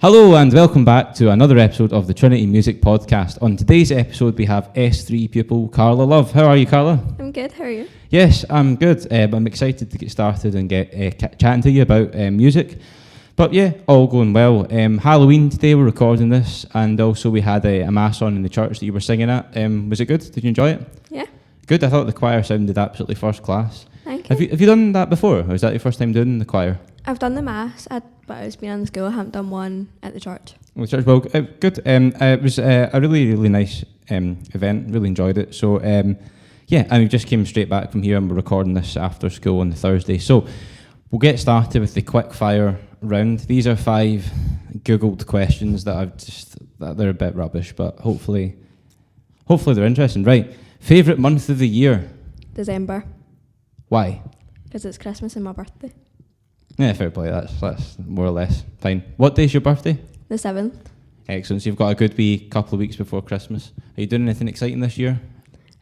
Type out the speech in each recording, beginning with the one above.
Hello and welcome back to another episode of the Trinity Music Podcast. On today's episode we have S3 pupil Carla Love. How are you, Carla? I'm good, how are you? Yes, I'm good. I'm excited to get started and get chatting to you about music. But yeah, all going well. Halloween today, we're recording this, and also we had a mass on in the church that you were singing at. Was it good? Did you enjoy it? Yeah. Good. I thought the choir sounded absolutely first class. Thank you. Have you done that before, or is that your first time doing the choir? I've done the mass, but it's been in the school. I haven't done one at the church. The church, well, good. It was a really nice event. Really enjoyed it. So yeah, and we just came straight back from here, and we're recording this after school on the Thursday. So we'll get started with the quick fire round. These are 5 Googled questions that they're a bit rubbish, but hopefully they're interesting. Right. Favourite month of the year? December. Why? Because it's Christmas and my birthday. Yeah, fair play. That's more or less fine. What day's your birthday? The 7th. Excellent. So you've got a good wee couple of weeks before Christmas. Are you doing anything exciting this year?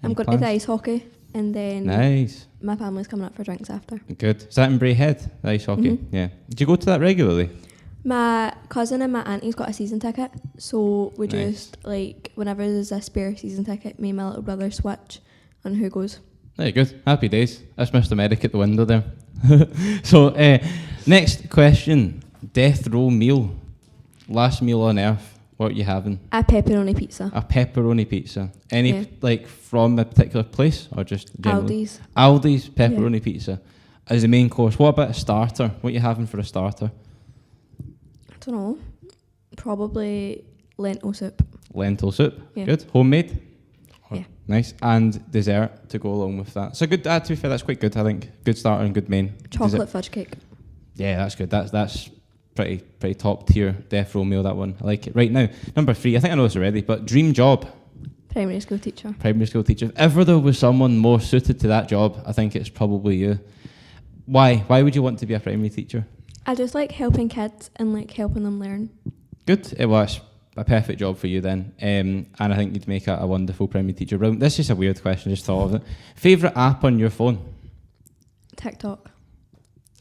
I'm going to the ice hockey, and then Nice. my family's coming up for drinks after. Good. Is that in Braehead, the ice hockey? Mm-hmm. Yeah. Do you go to that regularly? My cousin and my auntie's got a season ticket, so we Nice. just, whenever there's a spare season ticket, me and my little brother switch on who goes. Very good. Happy days. That's Mr. Medic at the window there. So, next question. Death row meal. Last meal on earth. What are you having? A pepperoni pizza. A pepperoni pizza. Any, Yeah. from a particular place or just generally? Aldi's. Aldi's pepperoni pizza as the main course. What about a starter? What are you having for a starter? I don't know. Probably lentil soup. Lentil soup. Yeah. Good. Homemade? Yeah. Nice. And dessert to go along with that. So good. To be fair, that's quite good, I think. Good starter and good main. Chocolate Dessert. fudge cake. Yeah, that's good. That's pretty top tier death row meal, that one. I like it. Right now, number 3. I think I know this already, but dream job. Primary school teacher. Primary school teacher. If ever there was someone more suited to that job, I think it's probably you. Why? Why would you want to be a primary teacher? I just like helping kids and helping them learn. Good. It was a perfect job for you then. And I think you'd make a wonderful primary teacher. This is just a weird question, I just thought of it. Favourite app on your phone? TikTok.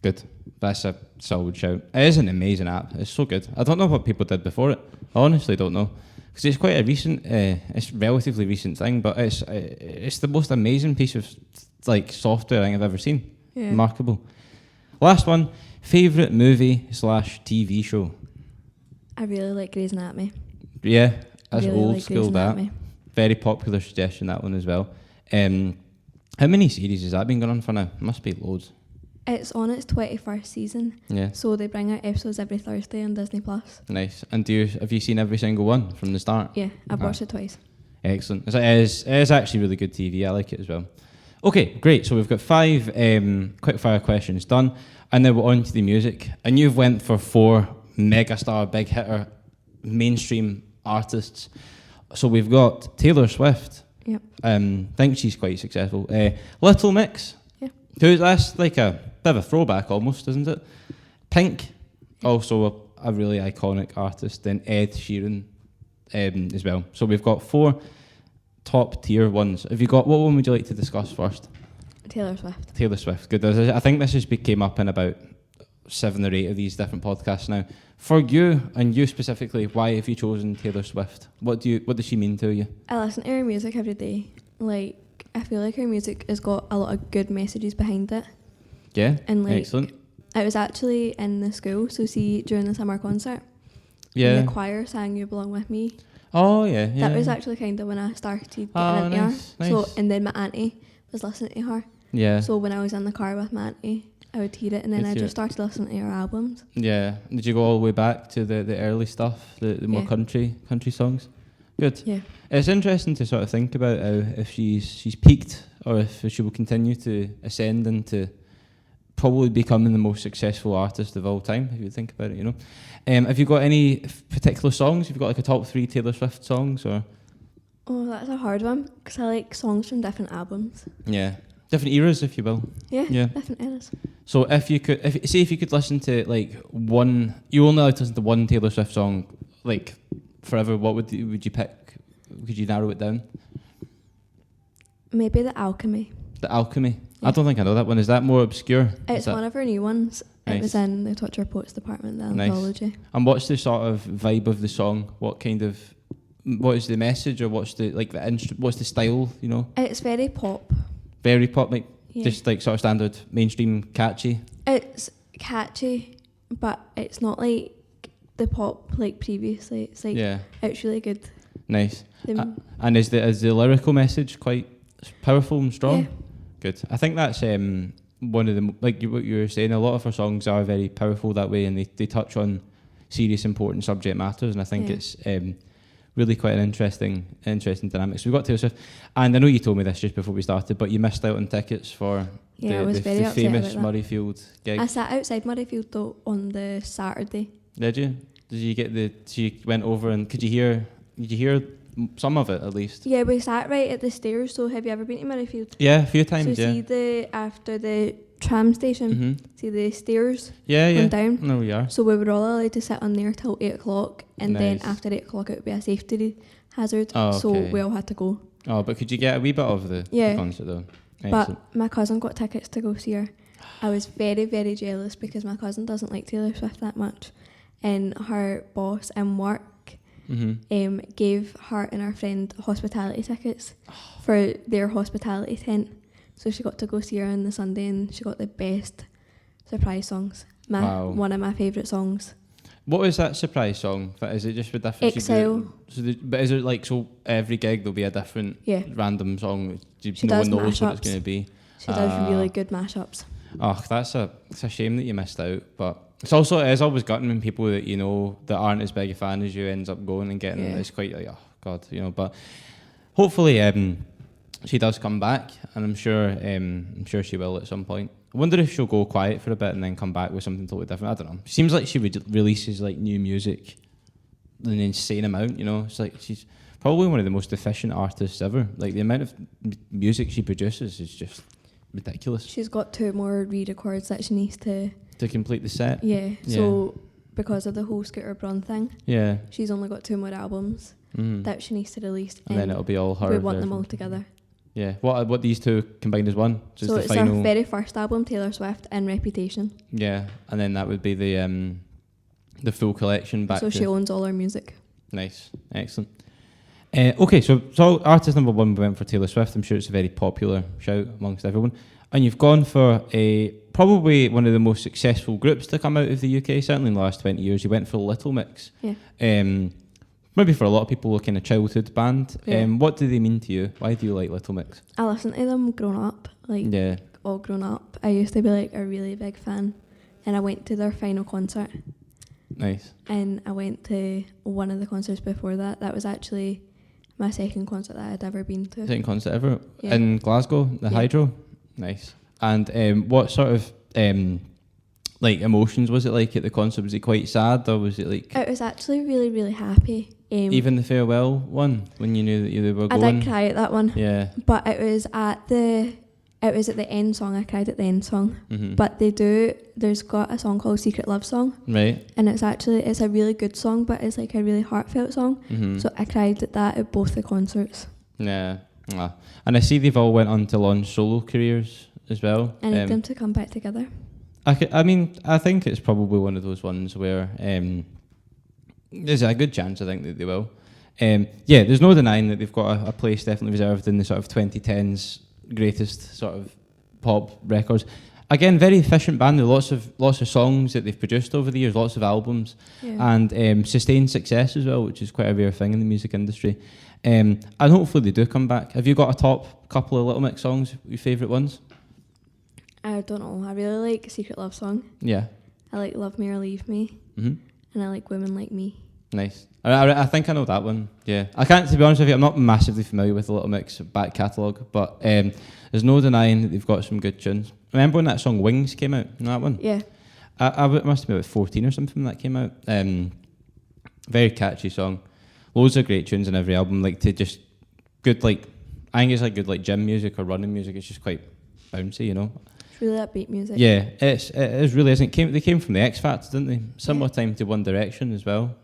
Good. That's a solid shout. It is an amazing app. It's so good. I don't know what people did before it. I honestly don't know. Because it's quite a recent, it's a relatively recent thing, but it's the most amazing piece of software I think I've ever seen. Yeah. Remarkable. Last one. Favourite movie/TV show? I really like Grey's Anatomy. Yeah, that's really old like school. Grey's That Anatomy. very popular suggestion. That one as well. How many series has that been going on for now? Must be loads. It's on its 21st season, Yeah, so they bring out episodes every Thursday on Disney Plus. nice. And have you seen every single one from the start? Yeah, I've Ah. watched it twice. Excellent. It is actually really good TV. I like it as well. Okay, great. So we've got 5 quick fire questions done, and now we're on to the music. And you've went for 4 megastar, big hitter, mainstream artists. So we've got Taylor Swift. Yep. Think she's quite successful. Little Mix. Yeah. That's like a bit of a throwback almost, isn't it? Pink. Also a really iconic artist. Then Ed Sheeran as well. So we've got 4 top tier ones. Have you got, what one would you like to discuss first? Taylor Swift. Taylor Swift. Good. I think this has came up in about 7 or 8 of these different podcasts now. For you, and you specifically, why have you chosen Taylor Swift? What does she mean to you? I listen to her music every day. I feel like her music has got a lot of good messages behind it. Yeah. And Excellent. I was actually in the school, so see during the summer concert. Yeah. And the choir sang "You Belong With Me." Oh yeah. Yeah. That was actually kind of when I started getting Oh, into nice, her. So nice. and then my auntie was listening to her. Yeah. So when I was in the car with my auntie, I would hear it, and then It's I your- just started listening to her albums. Yeah. Did you go all the way back to the early stuff, the more Yeah. country songs? Good. Yeah. It's interesting to sort of think about how if she's peaked or if she will continue to ascend into probably becoming the most successful artist of all time, if you think about it, you know. Have you got any particular songs? Have you got a top 3 Taylor Swift songs or? Oh, that's a hard one because I like songs from different albums. Yeah. Different eras, if you will. Yeah, Yeah. different eras. So if you could listen to one, you only allowed to listen to one Taylor Swift song forever, what would you pick? Could you narrow it down? Maybe The Alchemy. The Alchemy. Yeah. I don't think I know that one. Is that more obscure? It's one of her new ones. It was Nice. in the Touch Reports department, the Nice. anthology. And what's the sort of vibe of the song? What is the message, or what's the what's the style? You know, It's very pop. very pop, like Yeah. just like sort of standard mainstream catchy. It's catchy, but it's not like the pop like previously. It's like Yeah, it's really good. nice. The- And is the lyrical message quite powerful and strong? Yeah. Good. I think that's one of the what you were saying. A lot of her songs are very powerful that way, and they touch on serious, important subject matters. And I think Yeah. it's really quite an interesting dynamic. So we've got Taylor Swift, and I know you told me this just before we started, but you missed out on tickets for Yeah, I was very the upset famous about that. Murrayfield gig. I sat outside Murrayfield though on the Saturday. Did you? Did you get so you went over and did you hear some of it at least? Yeah, we sat right at the stairs. So have you ever been to Murrayfield? Yeah, a few times. So Yeah. see after the tram station, Mhm. see the stairs Yeah, yeah. going down. There we are. So we were all allowed to sit on there till 8 o'clock, and then Nice. after 8 o'clock it would be a safety hazard. Oh, So okay. we all had to go. Oh, but could you get a wee bit of the Yeah. concert though? Excellent. But my cousin got tickets to go see her. I was very, very jealous because my cousin doesn't like Taylor Swift that much, and her boss in work gave her and her friend hospitality tickets for their hospitality tent. So she got to go see her on the Sunday, and she got the best surprise songs. Wow. One of my favourite songs. What was that surprise song? Is it just with different? Exile. But is it like so? Every gig there'll be a different Yeah. random song. She no does one knows what mashups. it's going to be. She does really good mashups. Oh, it's a shame that you missed out. But it is always gutting when people that you know that aren't as big a fan as you ends up going and getting. Yeah. It's quite like, oh God, you know. But hopefully, she does come back, and I'm sure she will at some point. I wonder if she'll go quiet for a bit and then come back with something totally different. I don't know. Seems like she releases like new music an insane amount. You know, it's like she's probably one of the most efficient artists ever. Like the amount of music she produces is just ridiculous. She's got 2 more re-records that she needs to. To complete the set. Yeah. So because of the whole Scooter Braun thing, Yeah. she's only got 2 more albums that she needs to release, And then it'll be all her. we want them version. all together. Yeah. What these two combined as one? So the it's final. her very first album, Taylor Swift, and Reputation. Yeah, and then that would be the full collection back. So to she owns all her music. Nice, excellent. Okay, so artist number 1 we went for Taylor Swift. I'm sure it's a very popular shout amongst everyone. And you've gone for probably one of the most successful groups to come out of the UK, certainly in the last 20 years. You went for Little Mix. Yeah. Maybe for a lot of people, a kind of childhood band. Yeah. What do they mean to you? Why do you like Little Mix? I listened to them growing up, Yeah, all grown up. I used to be like a really big fan, and I went to their final concert, nice. and I went to one of the concerts before that. That was actually my second concert that I'd ever been to. Second concert ever Yeah. in Glasgow, the Yeah. Hydro. Nice. And what sort of like emotions was it like at the concert? Was it quite sad, or was it like It was actually really, really happy. even the farewell one when you knew that they were I going? did cry at that one, Yeah. but it was at the end song. I cried at the end song. Mhm. But there's got a song called Secret Love Song, Right. and it's a really good song, but it's like a really heartfelt song. Mhm. So I cried at that at both the concerts. Yeah. Ah. And I see they've all went on to launch solo careers as well. I need them to come back together. I think it's probably one of those ones where there's a good chance I think that they will. Yeah, there's no denying that they've got a place definitely reserved in the sort of 2010s greatest sort of pop records. Again, very efficient band. There are lots of songs that they've produced over the years, lots of albums, Yeah. and sustained success as well, which is quite a rare thing in the music industry. And hopefully they do come back. Have you got a top couple of Little Mix songs, your favourite ones? I don't know. I really like Secret Love Song. Yeah. I like Love Me or Leave Me, Hmm. and I like Women Like Me. Nice. I think I know that one. Yeah. I can't, to be honest with you, I'm not massively familiar with the Little Mix back catalogue, but there's no denying that they've got some good tunes. Remember when that song Wings came out? You know that one? Yeah. I must have been about 14 or something when that came out. Very catchy song. Loads of great tunes on every album. Like to just good like, I think it's like good like gym music or running music. It's just quite bouncy, you know. It's really upbeat music. Yeah, it is really isn't. They came from the X Factor, didn't they? Similar time to One Direction as well.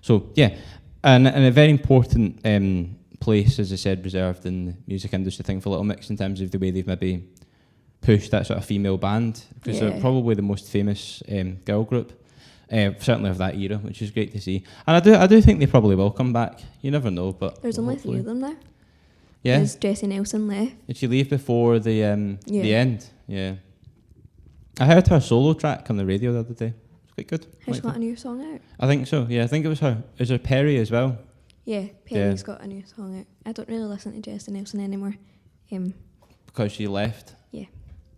So yeah, and a very important place, as I said, reserved in the music industry thing for Little Mix in terms of the way they've maybe push that sort of female band, because they're probably the most famous girl group, certainly of that era, which is great to see. And I do think they probably will come back. You never know, but there's only 3 of them now. Yeah. Because Jessie Nelson left. Did she leave before the end? Yeah. I heard her solo track on the radio the other day. It's quite good. Has she got a new song out? I think so. Yeah, I think it was her. Is there Perry as well? Yeah, Perry's got a new song out. I don't really listen to Jessie Nelson anymore. Because she left? Yeah.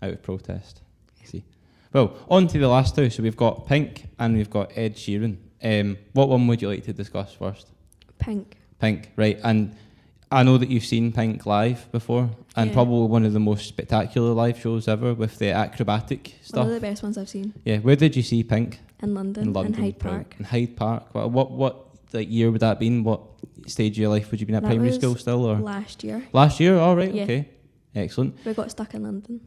Out of protest. I see. Well, on to the last two. So we've got Pink and we've got Ed Sheeran. What one would you like to discuss first? Pink. Pink, right. And I know that you've seen Pink live before, and probably one of the most spectacular live shows ever with the acrobatic stuff. One of the best ones I've seen. Yeah, where did you see Pink? In London, in Hyde Park. In Hyde Park. What like year would that have been? What stage of your life would you been at? Primary school still, or last year? Last year, all right, Yeah. okay, excellent. We got stuck in London.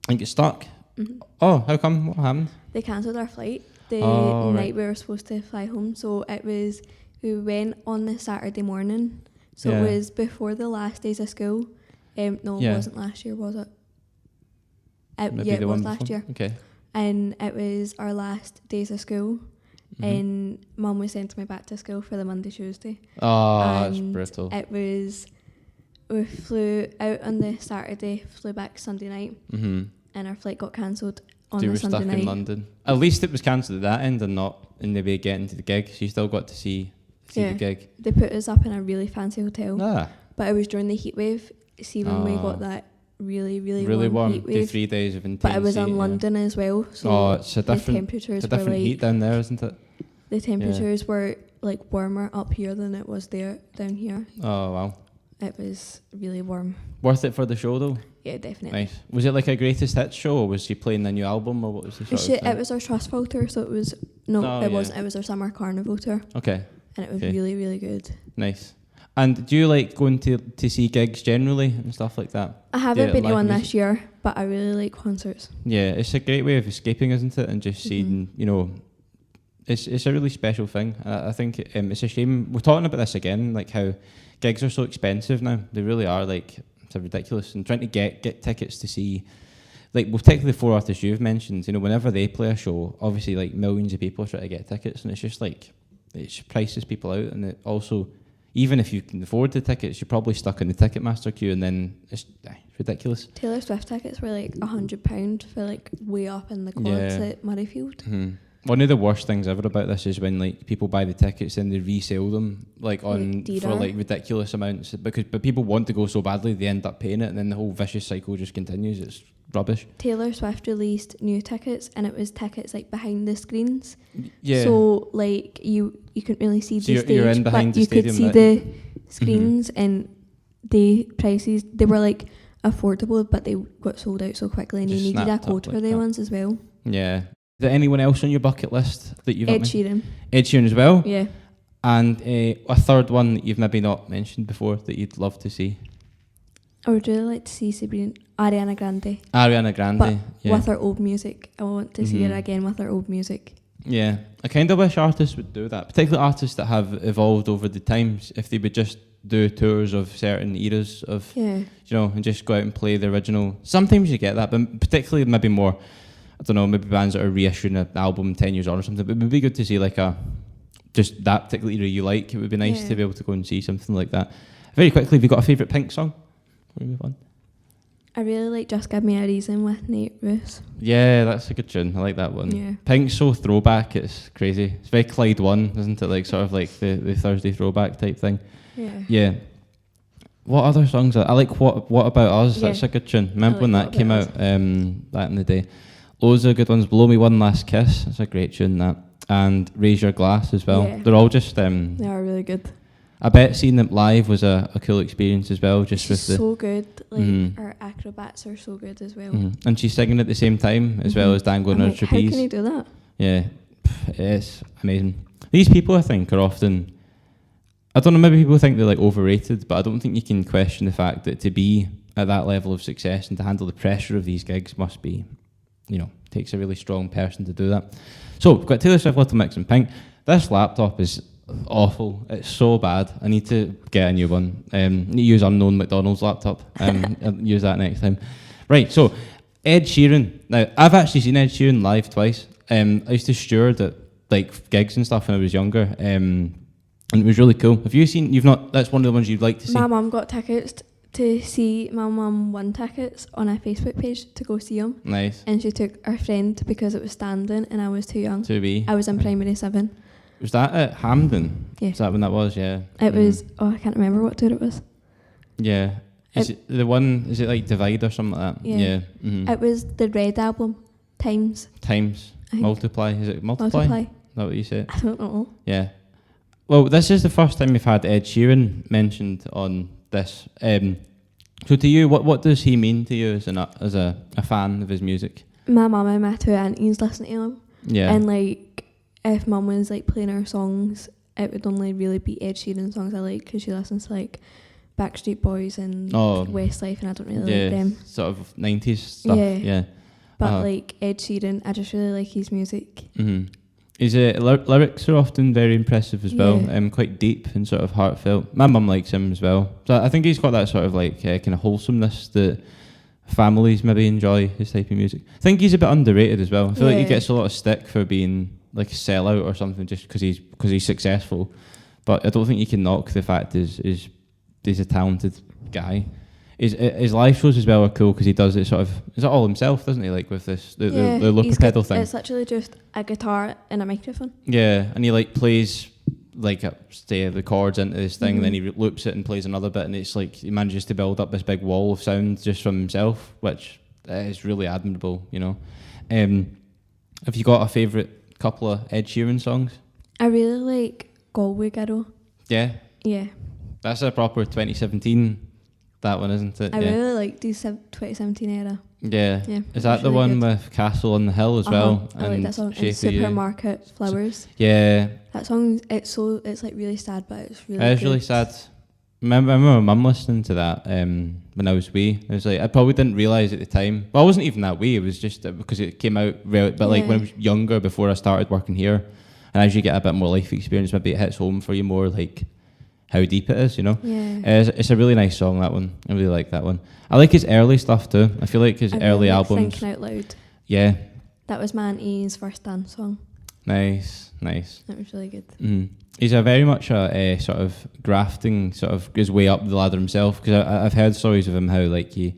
And get stuck. Mm-hmm. Oh, how come? What happened? They cancelled our flight the night we were supposed to fly home. So we went on the Saturday morning. So it was before the last days of school. No, it wasn't last year, was it? It was last year. Okay. And it was our last days of school. Mm-hmm. And Mum was sending me back to school for the Monday, Tuesday. Oh, that's brutal. We flew out on the Saturday, flew back Sunday night, and our flight got cancelled on the Sunday night. You were stuck in London. At least it was cancelled at that end and not in the way getting to the gig. So you still got to see the gig. They put us up in a really fancy hotel. Ah. But it was during the heat wave. See, when we got that really warm heat wave. 3 days of intense. But it was in London as well. So it's a different heat down there, isn't it? The temperatures were like warmer up here than it was down here. Oh, wow. It was really warm. Worth it for the show though? Yeah, definitely. Nice. Was it like a greatest hits show, or was she playing the new album, or what was the sort of thing? It was our Trustful tour, so it was wasn't. It was our summer carnival tour. Okay. And it was really, really good. Nice. And do you like going to see gigs generally and stuff like that? I haven't been to one this year, but I really like concerts. Yeah, it's a great way of escaping, isn't it? And just seeing, it's a really special thing. I think it's a shame. We're talking about this again, like how gigs are so expensive now. They really are, like, it's ridiculous. And trying to get tickets to see, like, well, particularly the 4 artists you've mentioned, whenever they play a show, obviously, like, millions of people are trying to get tickets, and it's just like, it prices people out, and it also, even if you can afford the tickets, you're probably stuck in the Ticketmaster queue, and then it's ridiculous. Taylor Swift tickets were like £100 for like way up in the quads at Murrayfield. Mm-hmm. One of the worst things ever about this is when like people buy the tickets and they resell them like on for like ridiculous amounts but people want to go so badly they end up paying it, and then the whole vicious cycle just continues. It's rubbish. Taylor Swift released new tickets, and it was tickets like behind the screens. Yeah. So like you couldn't really see the stage, you're in behind but the you stadium, could see the screens, and the prices, they were like affordable, but they got sold out so quickly, and you needed a code for the ones as well. Yeah. Is there anyone else on your bucket list that you've Ed Sheeran. Ed Sheeran as well? Yeah. And a third one that you've maybe not mentioned before that you'd love to see? I would really like to see Ariana Grande. Ariana Grande, but with her old music. I want to see her again with her old music. Yeah. I kind of wish artists would do that, particularly artists that have evolved over the times, if they would just do tours of certain eras of, and just go out and play the original. Sometimes you get that, but particularly maybe more, I don't know, maybe bands that are reissuing an album 10 years on or something, but it would be good to see like just that particular era you like. It would be nice to be able to go and see something like that. Very quickly, have you got a favourite Pink song? Before we move on. I really like Just Give Me a Reason with Nate Roos. Yeah, that's a good tune. I like that one. Yeah. Pink's so throwback, it's crazy. It's very Clyde One, isn't it? Like sort of like the Thursday throwback type thing. Yeah. Yeah. What other songs? I like What About Us. That's a good tune. Remember when that came out back in the day? Loads of good ones. Blow Me One Last Kiss. That's a great tune, that. And Raise Your Glass as well. Yeah. They're all just... they are really good. I bet seeing them live was a cool experience as well. Just with so good. Like, our acrobats are so good as well. Mm-hmm. And she's singing at the same time as well as dangling her trapeze. How can you do that? Yeah. It's amazing. These people, I think, are often... I don't know, maybe people think they're like overrated, but I don't think you can question the fact that to be at that level of success and to handle the pressure of these gigs must be... takes a really strong person to do that. So, we've got Taylor Swift, Little Mix and Pink. This laptop is awful. It's so bad. I need to get a new one. Need to use unknown McDonald's laptop. I'll use that next time. Right, so Ed Sheeran. Now, I've actually seen Ed Sheeran live twice. I used to steward at like gigs and stuff when I was younger, and it was really cool. Have you seen? You've not. That's one of the ones you'd like to see. My mum got tickets to see. My mum won tickets on a Facebook page to go see him. Nice. And she took our friend because it was standing, and I was too young. To be. I was in primary 7. Was that at Hampden? Yeah. Is that when that was? Yeah. It was. Oh, I can't remember what tour it was. Yeah. Is it the one? Is it like Divide or something like that? Yeah. Mm-hmm. It was the Red album, Times. Multiply. Is it Multiply? Is that what you said? I don't know. Yeah. Well, this is the first time we've had Ed Sheeran mentioned on this. So to you, what does he mean to you as a fan of his music? My mum and my 2 aunties listen to him. Yeah. And like, if mum was like playing her songs, it would only really be Ed Sheeran songs I like, because she listens to like Backstreet Boys and Westlife, and I don't really like them. Sort of 90s stuff. Yeah. But like Ed Sheeran, I just really like his music. Mm-hmm. His lyrics are often very impressive as well, quite deep and sort of heartfelt. My mum likes him as well. So I think he's got that sort of like kind of wholesomeness that families maybe enjoy, his type of music. I think he's a bit underrated as well. I feel like he gets a lot of stick for being like a sellout or something just because he's successful. But I don't think you can knock the fact he's a talented guy. His live shows as well are cool because he does it all himself, doesn't he? Like with this the looper pedal thing. It's literally just a guitar and a microphone. Yeah, and he like plays like say the chords into this thing, and then he loops it and plays another bit, and it's like he manages to build up this big wall of sound just from himself, which is really admirable, you know. Have you got a favourite couple of Ed Sheeran songs? I really like Galway Girl. Yeah. Yeah. That's a proper 2017. That one, isn't it? I really like the 2017 era. Yeah. Is that the one with Castle on the Hill as well? I like that song. And Supermarket Flowers. Yeah. That song, it's like really sad, but it's really It is really sad. I remember my mum listening to that when I was wee. I was like, I probably didn't realise at the time. Well, I wasn't even that wee. It was just because it came out, but like when I was younger, before I started working here, and as you get a bit more life experience, maybe it hits home for you more, like how deep it is, you know. Yeah. It's a really nice song, that one. I really like that one. I like his early stuff too. I feel like his early albums. Thinking Out Loud. Yeah. That was my auntie's first dance song. Nice. That was really good. Mm-hmm. He's a very much a sort of grafting, sort of his way up the ladder himself. Because I've heard stories of him how like he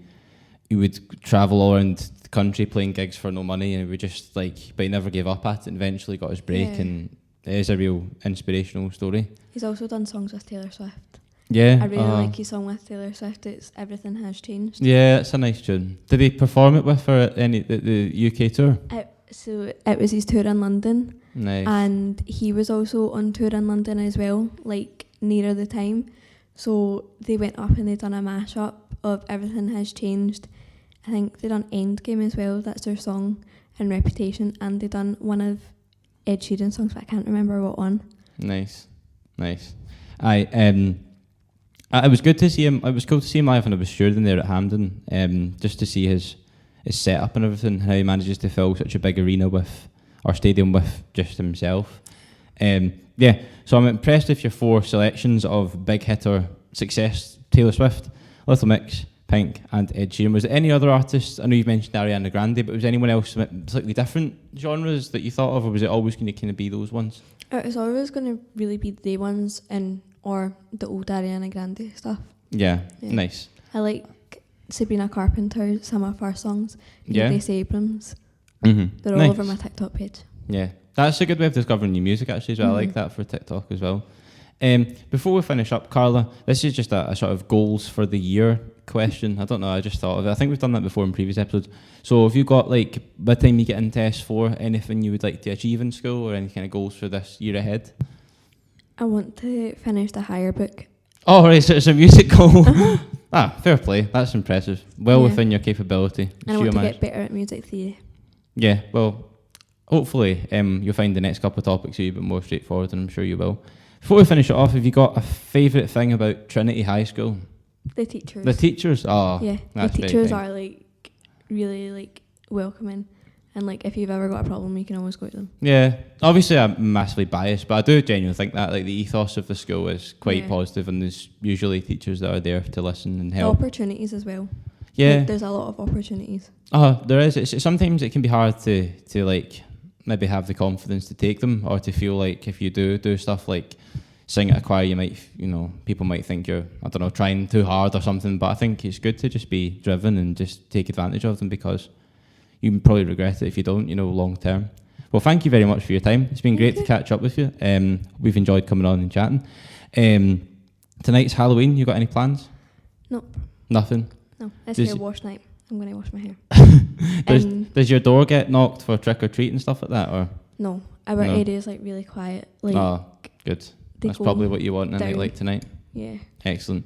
would travel all around the country playing gigs for no money, and he would just like, but he never gave up at it. And eventually got his break, and it is a real inspirational story. He's also done songs with Taylor Swift. Yeah. I really like his song with Taylor Swift. It's Everything Has Changed. Yeah, it's a nice tune. Did he perform it with her at the UK tour? So it was his tour in London. Nice. And he was also on tour in London as well, like nearer the time. So they went up and they done a mashup of Everything Has Changed. I think they done Endgame as well. That's their song, and Reputation. And they done one of Ed Sheeran songs, but I can't remember what one. Nice. It was good to see him. It was cool to see him live when I was stewarding there at Hampden. Just to see his setup and everything, how he manages to fill such a big arena or stadium with just himself. So I'm impressed with your 4 selections of big hitter success: Taylor Swift, Little Mix, Pink, and Ed Sheeran. Was there any other artists? I know you've mentioned Ariana Grande, but was anyone else slightly different genres that you thought of, or was it always going to kind of be those ones? It was always going to really be the ones or the old Ariana Grande stuff. Yeah. Nice. I like Sabrina Carpenter, some of her songs. Stacey Abrams. Mm-hmm. They're all over my TikTok page. Yeah, that's a good way of discovering new music actually as well. I like that for TikTok as well. Before we finish up, Carla, this is just a sort of goals for the year question. I don't know, I just thought of it. I think we've done that before in previous episodes. So have you got, like, by the time you get into S4, anything you would like to achieve in school, or any kind of goals for this year ahead? I want to finish the higher book. Oh, right, so it's a music goal. Fair play. That's impressive. Well within your capability. And I want to get better at music theory. Yeah, well, hopefully you'll find the next couple of topics a bit more straightforward, and I'm sure you will. Before we finish it off, have you got a favourite thing about Trinity High School? The teachers. The teachers? Oh, yeah. That's the teachers are, like, really, like, welcoming. And, like, if you've ever got a problem, you can always go to them. Yeah. Obviously, I'm massively biased, but I do genuinely think that, like, the ethos of the school is quite positive, and there's usually teachers that are there to listen and help. Opportunities as well. Yeah. Like, there's a lot of opportunities. There is. Sometimes it can be hard to like maybe have the confidence to take them, or to feel like if you do stuff like sing at a choir, you might, people might think you're, I don't know, trying too hard or something. But I think it's good to just be driven and just take advantage of them, because you can probably regret it if you don't, long term. Well, thank you very much for your time. It's been great to catch up with you. We've enjoyed coming on and chatting. Tonight's Halloween. You got any plans? Nope. Nothing? No, it's hair wash night. I'm going to wash my hair. Does your door get knocked for trick or treat and stuff like that, or? No, our area is like really quiet. Like, good. That's probably what you want in a night like tonight. Yeah. Excellent.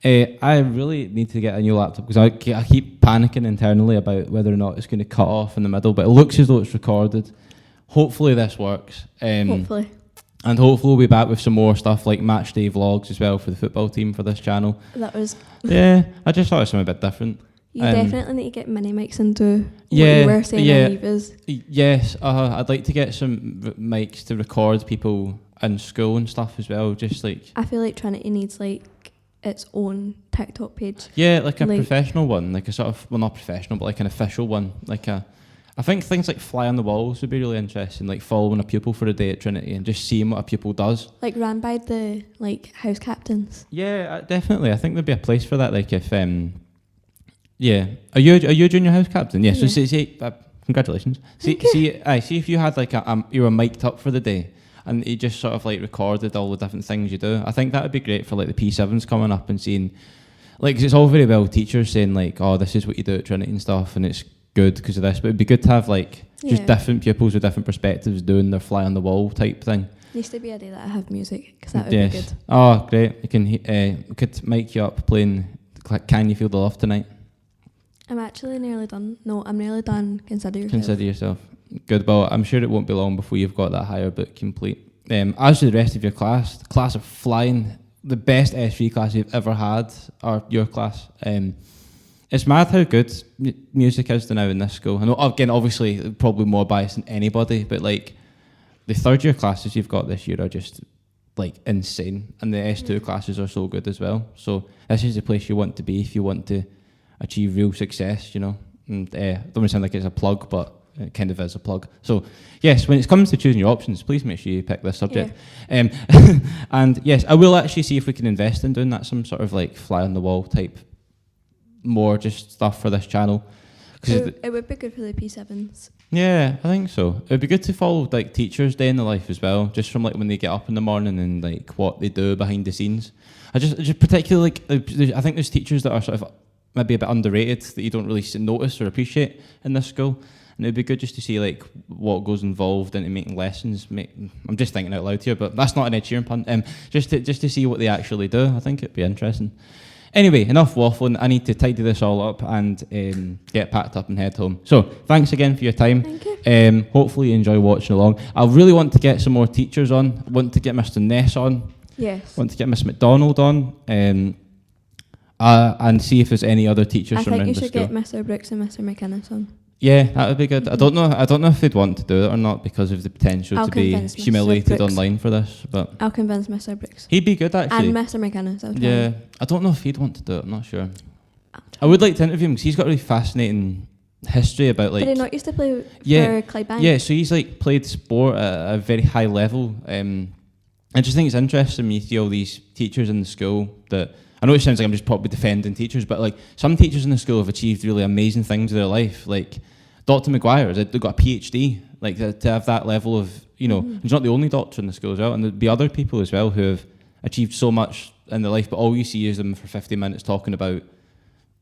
I really need to get a new laptop, because I keep panicking internally about whether or not it's going to cut off in the middle, but it looks as though it's recorded. Hopefully this works. Hopefully. And hopefully we'll be back with some more stuff like match day vlogs as well for the football team for this channel. That was... Yeah, I just thought it was something a bit different. You definitely need to get mini mics and do what you were saying in Eva's. Yes, I'd like to get some mics to record people in school and stuff as well, just like... I feel like Trinity needs like its own TikTok page. Yeah, like a professional one, like a sort of, well, not professional, but like an official one. I think things like fly on the walls would be really interesting, like following a pupil for a day at Trinity and just seeing what a pupil does. Like ran by the house captains. Yeah, definitely. I think there'd be a place for that. Like if, yeah, are you junior house captain? Yeah. So see, congratulations. See if you had like you were mic'd up for the day, and you just sort of like recorded all the different things you do. I think that would be great for like the P7s coming up and seeing, like, 'cause it's all very well teachers saying like, oh, this is what you do at Trinity and stuff, and it's good because of this, but it'd be good to have like just different pupils with different perspectives doing their fly on the wall type thing. Needs to be a day that I have music, because that would be good. Oh, great! You can we could mic you up playing "Can You Feel the Love Tonight." I'm actually nearly done. No, I'm nearly done. Consider yourself. Good. Well, I'm sure it won't be long before you've got that higher book complete. As to the rest of your class, the class are flying. The best S3 class you've ever had are your class. It's mad how good music is now in this school. I know, again, obviously, probably more biased than anybody, but like the third year classes you've got this year are just like insane, and the S2 classes are so good as well. So this is the place you want to be if you want to achieve real success, And don't want to sound like it's a plug, but it kind of is a plug. So yes, when it comes to choosing your options, please make sure you pick this subject. Yeah. And yes, I will actually see if we can invest in doing that, some sort of like fly on the wall type, more just stuff for this channel. It would be good for the P7s. Yeah, I think so. It would be good to follow like teachers' day in the life as well, just from like when they get up in the morning and like what they do behind the scenes. I just particularly like, I think there's teachers that are sort of maybe a bit underrated that you don't really notice or appreciate in this school. And it would be good just to see like what goes involved into making lessons. I'm just thinking out loud here, but that's not an Ed Sheeran pun. Just to see what they actually do. I think it'd be interesting. Anyway, enough waffling. I need to tidy this all up and get packed up and head home. So thanks again for your time. Thank you. Hopefully you enjoy watching along. I really want to get some more teachers on. I want to get Mr. Ness on. Yes. Want to get Miss McDonald on. And see if there's any other teachers from around the school. I think you should get Mr. Brooks and Mr. McInnes on. Yeah, that would be good. I don't know if they'd want to do it or not because of the potential to be humiliated online for this. But I'll convince Mr. Brooks. He'd be good actually. And Mr. McInnes. Yeah, I don't know if he'd want to do it. I'm not sure. I would like to interview him because he's got really fascinating history about like. Did he not used to play for Clydebank? Yeah, so he's like played sport at a very high level. I just think it's interesting when you see all these teachers in the school that. I know it sounds like I'm just probably defending teachers, but like some teachers in the school have achieved really amazing things in their life. Like Dr. Maguire, they've got a PhD. Like to have that level of, he's not the only doctor in the school as well, and there'd be other people as well who have achieved so much in their life, but all you see is them for 50 minutes talking about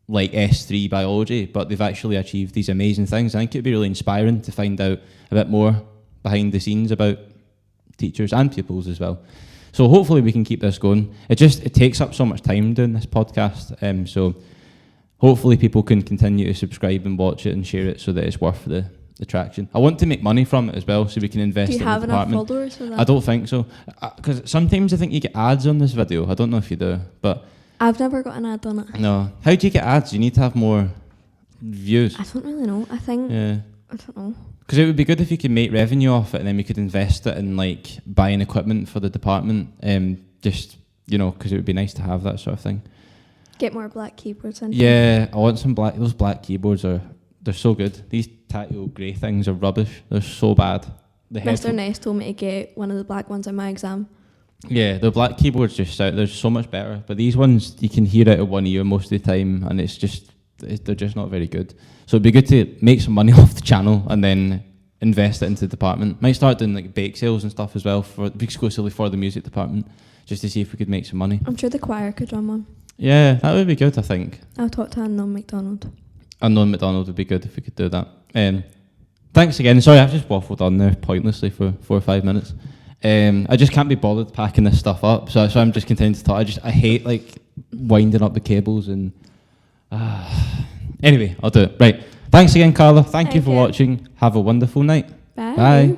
like S3 biology, but they've actually achieved these amazing things. I think it'd be really inspiring to find out a bit more behind the scenes about teachers and pupils as well. So hopefully we can keep this going. It takes up so much time doing this podcast. So hopefully people can continue to subscribe and watch it and share it so that it's worth the traction. I want to make money from it as well so we can invest in the department. Do you have enough followers for that? I don't think so. Because sometimes I think you get ads on this video. I don't know if you do, but... I've never got an ad on it. No. How do you get ads? You need to have more views. I don't really know. I think... Yeah. I don't know. Because it would be good if you could make revenue off it and then we could invest it in like buying equipment for the department. Just, because it would be nice to have that sort of thing. Get more black keyboards in. Yeah, I want some black. Those black keyboards they're so good. These tactile grey things are rubbish. They're so bad. Mr. Ness told me to get one of the black ones in my exam. Yeah, the black keyboards they're so much better. But these ones you can hear out of one ear most of the time, and they're just not very good. So it'd be good to make some money off the channel and then invest it into the department. Might start doing like bake sales and stuff as well exclusively for the music department, just to see if we could make some money. I'm sure the choir could run one. Yeah, that would be good, I think. I'll talk to Unknown McDonald. Unknown McDonald would be good if we could do that. Thanks again. Sorry, I've just waffled on there pointlessly for 4 or 5 minutes. I just can't be bothered packing this stuff up, so I'm just content to talk. I hate like winding up the cables and. Anyway, I'll do it. Right. Thanks again, Carla. Thank you for watching. Have a wonderful night. Bye. Bye.